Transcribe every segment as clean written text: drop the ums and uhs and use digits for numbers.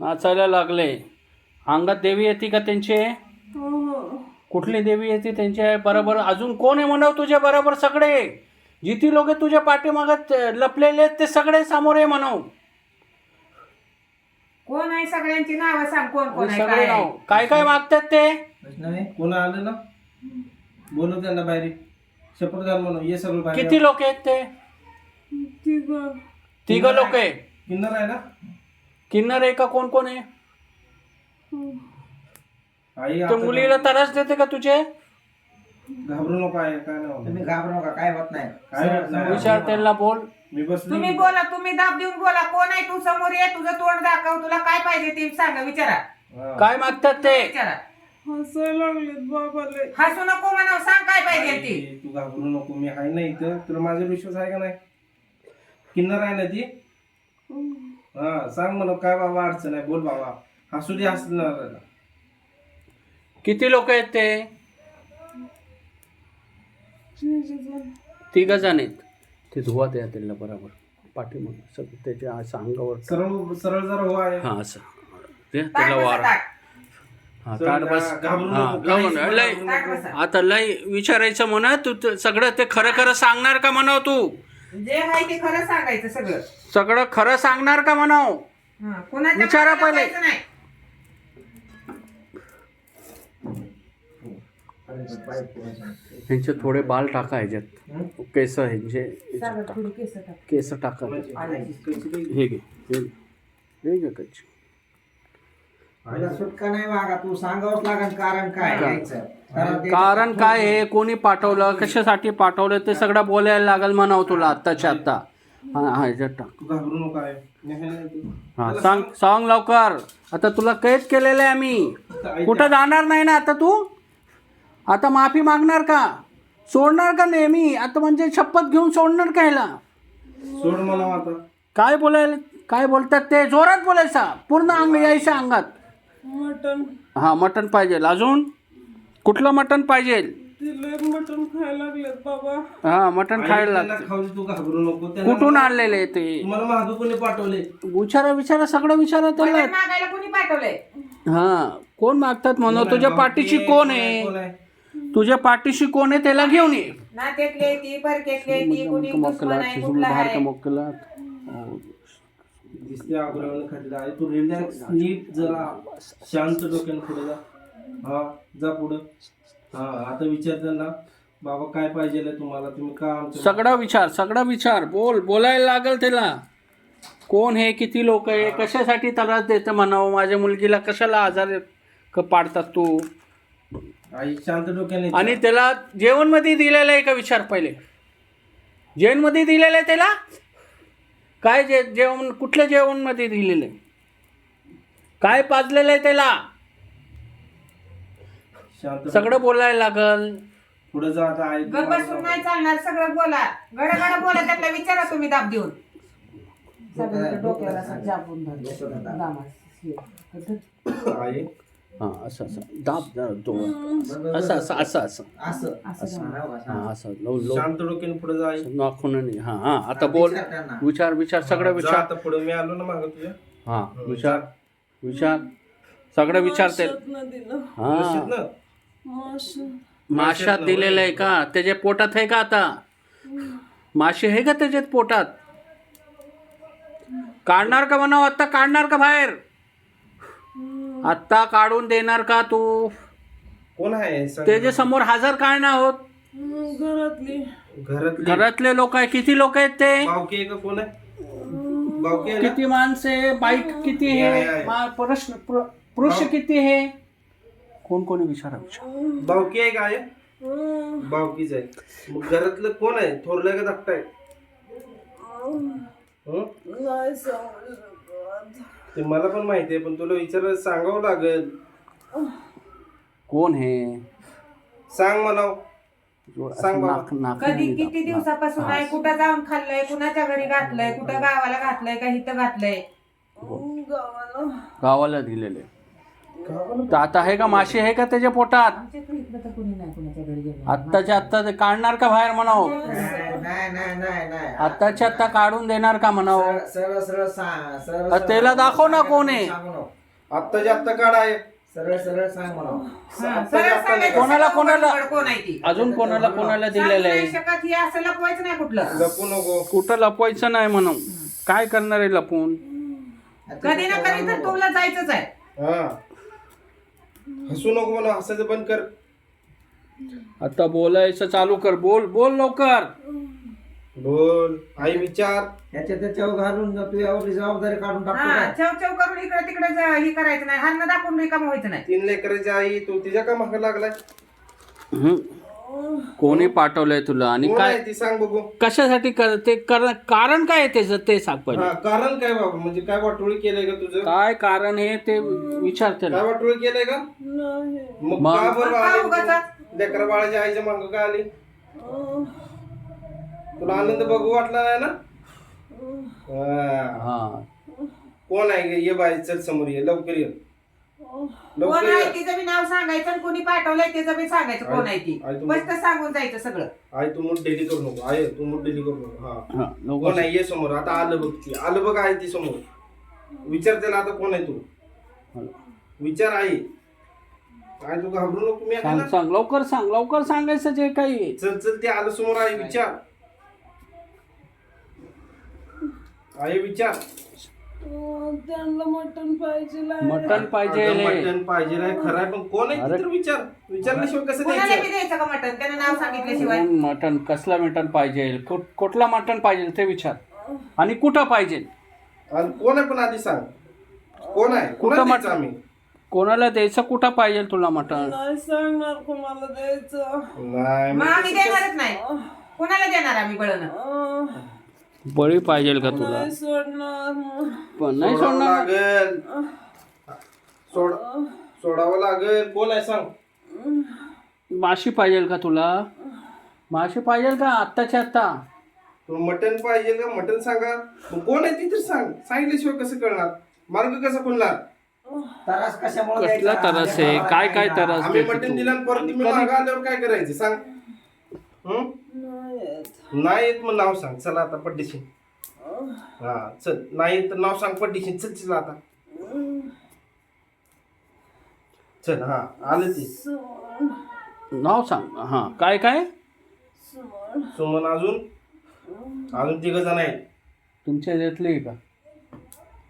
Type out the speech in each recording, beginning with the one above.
नाचायला लागले. अंगात देवी येते का त्यांचे? कुठली देवी येते त्यांच्या बरोबर? अजून कोण आहे म्हणाव तुझ्या बरोबर? सगळे जिथे लोक तुझ्या पाठीमागत लपलेले आहेत ते सगळे समोर आहे म्हणाव. कोण आहे? सगळ्यांची नावं सांग. कोण कोण आहे? सगळे काय नाव आहे? काय काय मागतात ते? कोण आलं ना बोलव त्यांना बाहेर. शपथ घाल म्हणून ये सगळं बाहेर. किती लोक आहेत ते? तिघ लोक आहे. किन्नर आहे ना? किन्नर आहे का? कोण कोण आहे? आई ते आता मुलीला त्रास देते का तुझे? घाबरू नका. आहे काय नाही तुम्ही घाबरू नका, काय होत नाही. काय होत नाही. विचार त्यांना, बोल. मी बसलो. तुम्ही बोला, तुम्ही दाब देऊन बोला. कोण आहे? तू समोर ये, तुझं तोंड दाखव. तुला काय पाहिजे ते सांगा. विचारा. हा. काय मागतात ते? विचारा. हसायला लागलेत बाबा लय. हसू नको म्हणाव. सांग काय पाहिजे ती. आई, तू घाबरू नको. मी आहे ना इथं. तुला माझा विश्वास आहे का नाही? किन्नर आहे ना ती? हा सांग म्हणून काय बाबा अडचण आहे. बोल बाबा. हसू दे हसणार. किती लोक आहेत ते? 3 जण आहेत. ते धुवा द्या त्यांना बरोबर पाठीमाग सगळं त्याच्या असं अंगावर. सरळ सरळ जरा हो आहे. हा असं ते त्याला वार. हा ताट बस. घाबरू हा नको. लावून काहीच लय. घाबरू ताट नको. बसा. आता लय विचारायचं म्हणा तू. सगळं ते खरं खरं सांगणार का म्हणाव तू? जे आहे ते खरं सांगायचं सगळं. सगळं खरं सांगणार का म्हणाव? हा, कुणाच्या विचारा मागे पहिले. लागायचं नाही. ह्यांचे थोडे बाल टाका ह्याच्यात. केस ह्यांचे सांगा, थोडी केसं टाक. केस टाका. हे घे हे घे कच्ची. तुला सुटका नाही वागा, तू सांगावंच लागेल कारण काय यायचं. कारण काय आहे? कोणी पाठवलं, कशासाठी पाठवलं ते सगळं बोलायला लागल म्हणाव तुला आत्ताच्या आत्ता. हा हा ह्याच्यात टाक. तू घाबरू नको आहे. नाही, नाही, तू- हा सांग सांग लवकर. आता तुला कैद केलेलं आहे आम्ही. कुठं जाणार नाही ना आता तू? आता माफी मागणार का? सोडणार का नेहमी? आता म्हणजे शपथ घेऊन सोडणार का ह्याला? सोड मला आता. काय बोलायला, काय बोलतात ते? जोरात बोलायचा. पूर्ण अंग यायचं अंगात. मटण. हा मटण पाहिजे. अजून कुठलं मटण पाहिजे? ते लय मटण खायला लागलेत बाबा. हा मटण खायला त्यांना लागतं. खाऊ दे, तू घाबरू नको. त्यांना- कुठून आणलेले ते? तुम्हाला महादू कोणी पाठवले? विचारा विचारा सगळं विचारा त्याला. मटण मागायला कोणी पाठवलंय? हा कोण मागतात म्हणून? तुझ्या पाठीशी कोण आहे? तुझ्या पाठीशी कोण आहे त्याला घेऊन ये. नात्यातले ती, परकेतले ती, कुणी दुश्मन आहे, कुठला आहे? दिसते आग्रहाने खाली आहे. तू रिलॅक्स नीट जरा शांत डोक्याने पुढे जा. हा जा पुढं. हा आता विचार त्यांना बाबा काय पाहिजे तुम्हाला, तुम्ही का आमच्या सगळा विचार बोलायला लागल त्याला. कोण हे? किती लोक आहे? कशासाठी त्रास देतं म्हणावं? माझ्या मुलगीला कशाला आजार पाडतात तू? आई शांत डोक्याने आणि त्याला जेवण मध्ये दिलेलं आहे का? विचार पहिले. जेवण मध्ये दिलेलं आहे त्याला? काय जेवण? कुठल्या जेवण मध्ये दिलेलं आहे? काय पाजलेलं आहे त्याला? शांत सगळं बोलायला लागल. पुढे जा आता. आई गप्प बसून नाही चालणार. सगळं बोला. गडगड बोला. त्यातला विचारा तुम्ही दाब देऊन. सगळं डोक्याला असं झापून धरलं. दामास. आई हा असं असं दाब तो असं असं असं असं असं असं हा असं लव शांत डोक्याने पुढे जा आई. नाखून नाही. हा हा आता बोल. विचार सगळं जा विचार. आता पुढे. मी आलो ना मागं तुझ्या. हा विचार सगळं विचारते. माशातनं दिलं. व्यवस्थित हा ना? माश. माशात दिलेलं आहे का? त्याच्या पोटात आहे का आता? मासे आहे का त्याच्यात पोटात? काढणार का म्हणावं? आत्ता काढणार का बाहेर? आत्ता काढून देणार का तू? कोण आहे सांग. त्याच्या समोर हजर काय ना होत? घरातली. घरातले लोक आहे. किती लोक आहेत ते? बावकी आहे का? कोण आहे? बावकी आहे ना? किती माणसे? बाईक किती आहे, आहे? आहे. पुरुष किती आहे? कोणी विचारा. बावकी आहे का आहे? बावकीच आहे. मग घरातलं कोण आहे? थोरलं का धाकटा आहे? हं? नाही सांगू शकत. ते मला पण माहिती आहे पण तुला विचारायला सांगावं लागेल. कोण हे? सांग म्हणाव. सांग बाबा. कधी किती दिवसापासून आहे? कुठं जाऊन खाल्लंय? कुणाच्या घरी घातलंय? कुठं गावाला घातलंय का इथं घातलंय? गावाला. गावाला दिलेले. तर आता आहे का माशी आहे का त्याच्या पोटात आमच्याकडे इकडं तर कोणी नाही कोणाच्या घरी गेलं. आत्ताच्या आत्ता ते काढणार का बाहेर म्हणाव नाही आत्ताच्या आत्ता काढून देणार का म्हणाव सरळ सरळ सांग सरळ त्याला दाखव ना कोण आहे. आत्ताच्या आत्ता काढ आहे सरळ सरळ सांग मला. हा, सरळ सांगायचं, कोणाला- सगळं कोणाला- उघड कोण आहे ती. अजून कोणाला दिलेलं सांगू आहे नाही शकत, हे असं लपवायचं नाही कुठलं. जपू नको. कुठं लपवायचं नाही म्हणून काय करणार आहे लपून. कधी ना कधी तर तुला जायचंच आहे. हा हसू नको म्हणा, हसायचं बंद कर. आता बोलायचं चालू कर. बोल बोल लवकर. बोल. आई विचार. त्याच्यावर घालून तू यावरची जबाबदारी काढून टाकतो हा, काय? चव चव करून इकडे तिकडे हे करायचं नाही. हात दाखवून रिकामं व्हायचं नाही. 3 लेकराची आई, तू तिच्या का मागे लागलाय? हं. कोणी पाठवलंय तुला आणि कोण काय आहे ती सांग बघू. कशासाठी कारण काय आहे त्याचं ते सांग पहिले. हा, कारण काय बाबा, म्हणजे काय वाटोळी केलंय का तुझं? काय कारण हे ते विचारते काय ना. वाटोळी केलंय का? नाही. मग मग? का बरं का आली उगाचच? तू? लेकरा बाळाच्या आईच्या मागं का आली? अं, तुला आनंद बघू वाटला नाही ना? हा. हा कोण आहे ग? ये बाई, चल समोर ये, लवकर ये. कोण लवकर आहे ये. तिचं बी नाव सांगायचं आणि कोणी पाठवलंय त्याचं बी सांगायचं कोण आहे ती. आई, तू- मस्त सांगून जायचं सगळं. आई तू मूठ डेली करू नको. आई तू मूठ डेली करू नको. हा हा कोण लवकर आहे? ये समोर. आता आलं बघ ती. आलं बघ आहे ती समोर. विचार त्याला आता कोण आहे तू. विचार आई. आई तू घाबरू नको. मी आहे सांग ना. सांग लवकर सांगायचं जे काही आहे. चल चल ते आलं समोर. आई विचार. आई विचार. त्यांना मटण पाहिजे मटण पाहिजे अगं, मटण पाहिजे नाही खरं आहे, पण कोण आहे अरे. ते तर विचार. विचारल्याशिवाय कसं कोणाला द्यायचं? बी द्यायचं का मटण? त्यानं नाव सांगितल्याशिवाय. मटण कसला मटण पाहिजे कुठला मटण पाहिजे ते विचार आणि कुठं पाहिजे. आणि कोण आहे पण आधी सांग. कोण आहे? कुठं कुठं मटण? आम्ही कोणाला द्यायचं कुठं पाहिजे तुला मटण. नाही सांगणार कोणाला द्यायचं. नाही मग आम्ही देणारच नाही. कोणाला देणार आम्ही बळणं? अं, बळी पाहिजे का तुला. नाही सोडणार. पण नाही सोडावं सोडणार. लागेल. सोडावं लागेल. कोण आहे सांग. माशी पाहिजे का तुला. माशी पाहिजे का आत्ताच्या आत्ता. तुला मटण पाहिजे का? मटण सांगा. मग कोण आहे ती तर सांग. सांगितल्याशिवाय कसं कळणार? मार्ग कसा खुलणार? त्रास कशामुळे कसला द्यायचा? त्रास आहे काय त्रास आम्ही देतो मटण तू? दिलं आणि परत तुम्ही मागं आल्यावर काय करायचं सांग. हं? नाही येत. नाही येत मग नाव सांग. चला आता पड्डीशी. हा चल. नाही येत तर नाव सांग पड्डीशी. चल चल आता. चल. हा आलं ती. सुमन. नाव सांग. हा काय काय सुमन. सुमन. अजून 3 जण आहेत. तुमच्या घेतली का.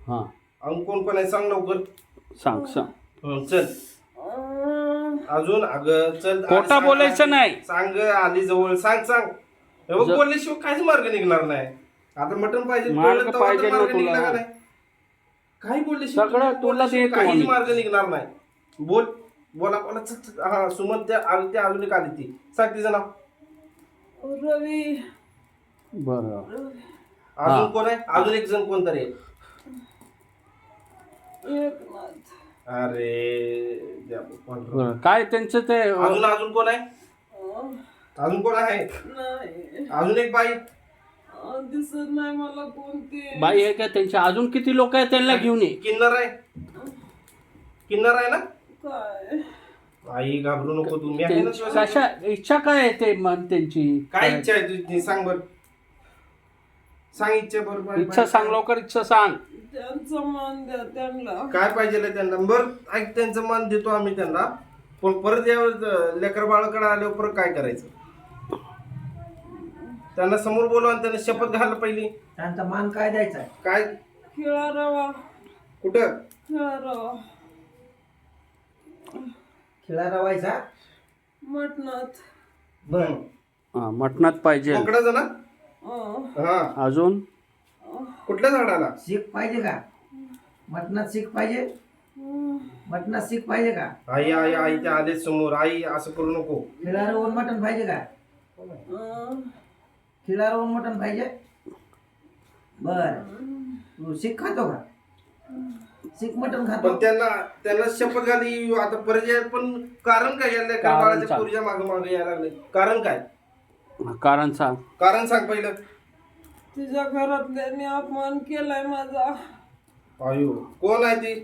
हा अजून कोण कोण आहे सांग लवकर. सांग चल. अजून अगं चल. खोटं सांग, बोलायचं सांग. नाही. सांग आली जवळ. सांग. हे बघ, बोलल्याशिवाय काहीच मार्ग निघणार नाही. आता मटण पाहिजे. मार्ग कळलं तेव्हा तर पाहिजे ना मार्ग तुला. निघला का नाही? काही बोलल्याशिवाय सगळं तुला बोलल्याशिवाय देतो काहीच आम्ही. मार्ग निघणार नाही. बोला चल, चल. हा सुमन त्या अजून एक आली ती. सांग तिचं नाव. रवी. बरं अजून कोण आहे? अजून एक जण कोणतरी आहे. एकनाथ. अरे द्या कोण. बरं काय त्यांचं ते अजून कोण आहे? अजून कोण आहे? नाही. अजून एक बाई. दिसत नाही मला कोणती. बाई आहे का त्यांच्या अजून किती लोक आहेत त्यांना घेऊन ये. किन्नर आहे. किन्नर आहे ना. काय. आई घाबरू नको तू. मी आहे ना तुझ्या कशा इच्छा काय आहे ते मन त्यांची काय इच्छा आहे तुझी सांग बर. सांग इच्छा बरोबर. इच्छा सांग लवकर इच्छा सांग. त्यांचं मान द्या त्यांना. काय पाहिजे त्यांना. बर ऐक, त्यांचं मान देतो आम्ही त्यांना. पण परत यावर लेकर बाळाकडे आल्यावर परत काय करायचं. त्यांना समोर बोलवा आणि त्यांना शपथ घाल पहिली. त्यांचा मान काय द्यायचा आहे? काय खिळा रवा. कुठं. खिळा रवा. खिळा रवायचा. मटणात. बर. हा मटणात पाहिजे. मोकळा ना. अं, हा अजून कुठल्या झाडाला. सीख पाहिजे का? मटणात सीख पाहिजे. मटणात सीख पाहिजे का? आई आई आई ते आले समोर. आई असं करू नको. खिळा रवून मटण पाहिजे का? अं, खिळा रवून मटण पाहिजे. बर. तू सीख खातो का? सीख मटण खातो. पण त्यांना शपथ घाली आता पर्याय. पण कारण काय या लेकर कारण बाळाच्या सांग. पुरीच्या मागे मागे यायला लागले. कारण काय. कारण सांग. कारण सांग पहिलं. तिच्या घरातल्यांनी अपमान केलाय माझा. आयु कोण आहे ती.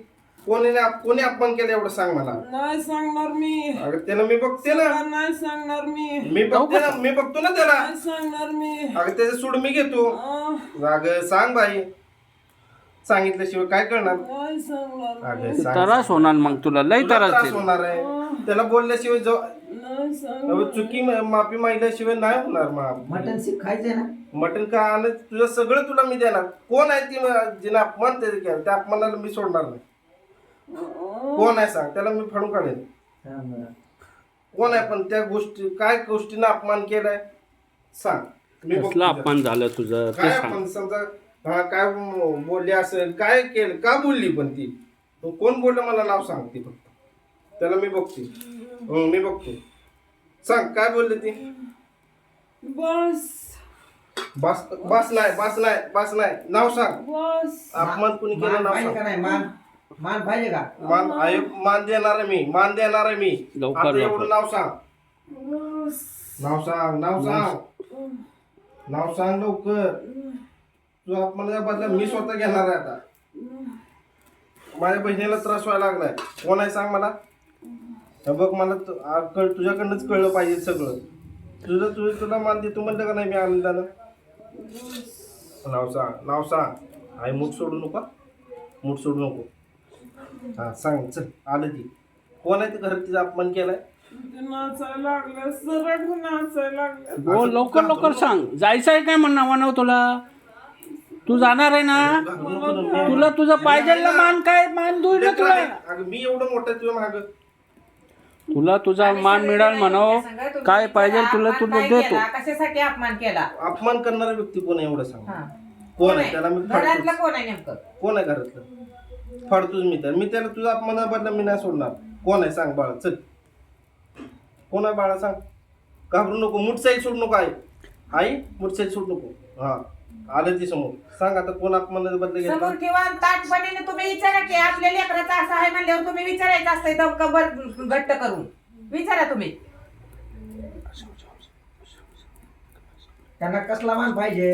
कोणी अपमान केला एवढं सांग मला. नाही सांगणार मी. अगं त्याला मी बघते ना. नाही सांगणार मी. मी बघतो ना त्याला. नाही सांगणार मी. अगं त्याचं सूड मी घेतो. अगं सांग बाई. सांगितल्याशिवाय काय करणार. नाही सांगणार. अगं सांग. त्रास होणार मग तुला लई तुला त्रास त्रास देईल. होणार आहे. त्याला बोलल्याशिवाय नाही सांगणार. चुकी माफी मागितल्याशिवाय नाही होणार. मटन सीख खायचंय ना. मटण का आणत तुझं सगळं तुला मी देणार. कोण आहे ती जिने अपमान त्याचे केला त्या अपमानाला मी सोडणार नाही. कोण आहे सांग. त्याला मी फाडून काढेन. सांग बरं. कोण आहे पण त्या गोष्टी काय गोष्टीनं अपमान केलाय सांग. मी बघतो कसला तुझं. अपमान झालं तुझं ते काय सांग. आपण समजा काय बोलली असेल काय केलं का बोलली पण ती कोण बोललं मला नाव सांग ती फक्त. त्याला मी बघते. मी बघतो. सांग काय बोलली ती. बस बस नाही नाव सांग. बस अपमान कुणी केलं मान नाव पाहिजे सांग. का नाही? मान पाहिजे का? मान देणार आहे मी. मान देणार आहे मी. लवकर, आता लवकर. एवढं नाव सांग. बस नाव सांग लवकर. तुझा अपमानाच्या बदला मी स्वतः घेणार आहे आता. माझ्या बहिणीला त्रास व्हायला लागलाय. कोण आहे सांग मला. हे बघ मला तुझ्याकडनंच कळलं पाहिजे सगळं. तुला मान देतो म्हणलं का नाही मी आनंदानं. नाव सांग. आई मूठ सोडू नको. हा सांग चल. आलं ती कोण आहे ते घरात तिचा अपमान केलाय. नाचायला लागलं. सरळ नाचायला लागलं. बोल लवकर सांग. जायचं आहे काय म्हणणं तुला. तू जाणार आहे ना. तुला तुझं पाहिजे मान काय मान देऊ ना तुला. अगं मी एवढं मोठं तुझ्या माग. तुला तुझा मान मिळाल म्हणाव. काय पाहिजे तुला देतो. कशासाठी अपमान केला. अपमान करणारा व्यक्ती कोण आहे एवढं सांग. हा. कोण आहे त्याला मी घरातलं फाडतोच. कोण आहे नेमकं. कोण आहे घरातलं फाडतोच मी त्याला तुझा अपमानाबद्दल मी नाही सोडणार. कोण आहे सांग बाळा चल. कोण आहे बाळा सांग. घाबरू नको. मुठसाई सोडू नको. आई मुठसाई सोडू नको. हा आलं ती समोर. सांग आता कोण अपमानाबद्दल घेतला. समोर ठेवा ताटपणीने तुम्ही विचारा की आपल्या लेकराचं असं आहे म्हणल्यावर तुम्ही विचारायचं असतंय दमकं घट्ट करून. विचारा तुम्ही. त्यांना कसला मान पाहिजे?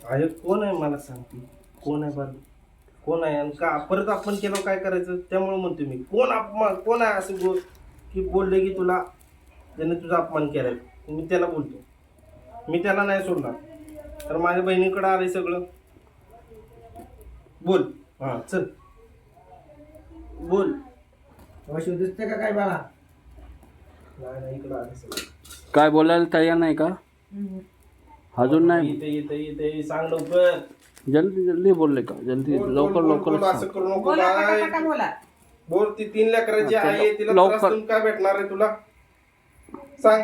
अरे कोण आहे मला सांगते. कोण आहे बरं. कोण आहे आणि का परत आपण केलं काय करायचं. त्यामुळे म्हणतो मी कोण आहे असं की बोलले की तुला त्याने तुझा अपमान केलाय. मी त्याला बोलतो. मी त्याला नाही सोडणार. तर माझ्या बहिणीकडे आलंय सगळं. बोल. हा चल बोल. वशू दिसते का काय बाळा? नाही इकडं आलं सगळं. काय बोलायला तयार नाही का अजून. नाही इथे सांग लवकर. जल्दी बोलले का. जल्दी लवकर असं सांग. करू नको बोला बाय. पटापटा बोला. बोल. ती 3 लेकराची आई आहे. तिला लवकर. त्रास देऊन काय भेटणार आहे तुला सांग.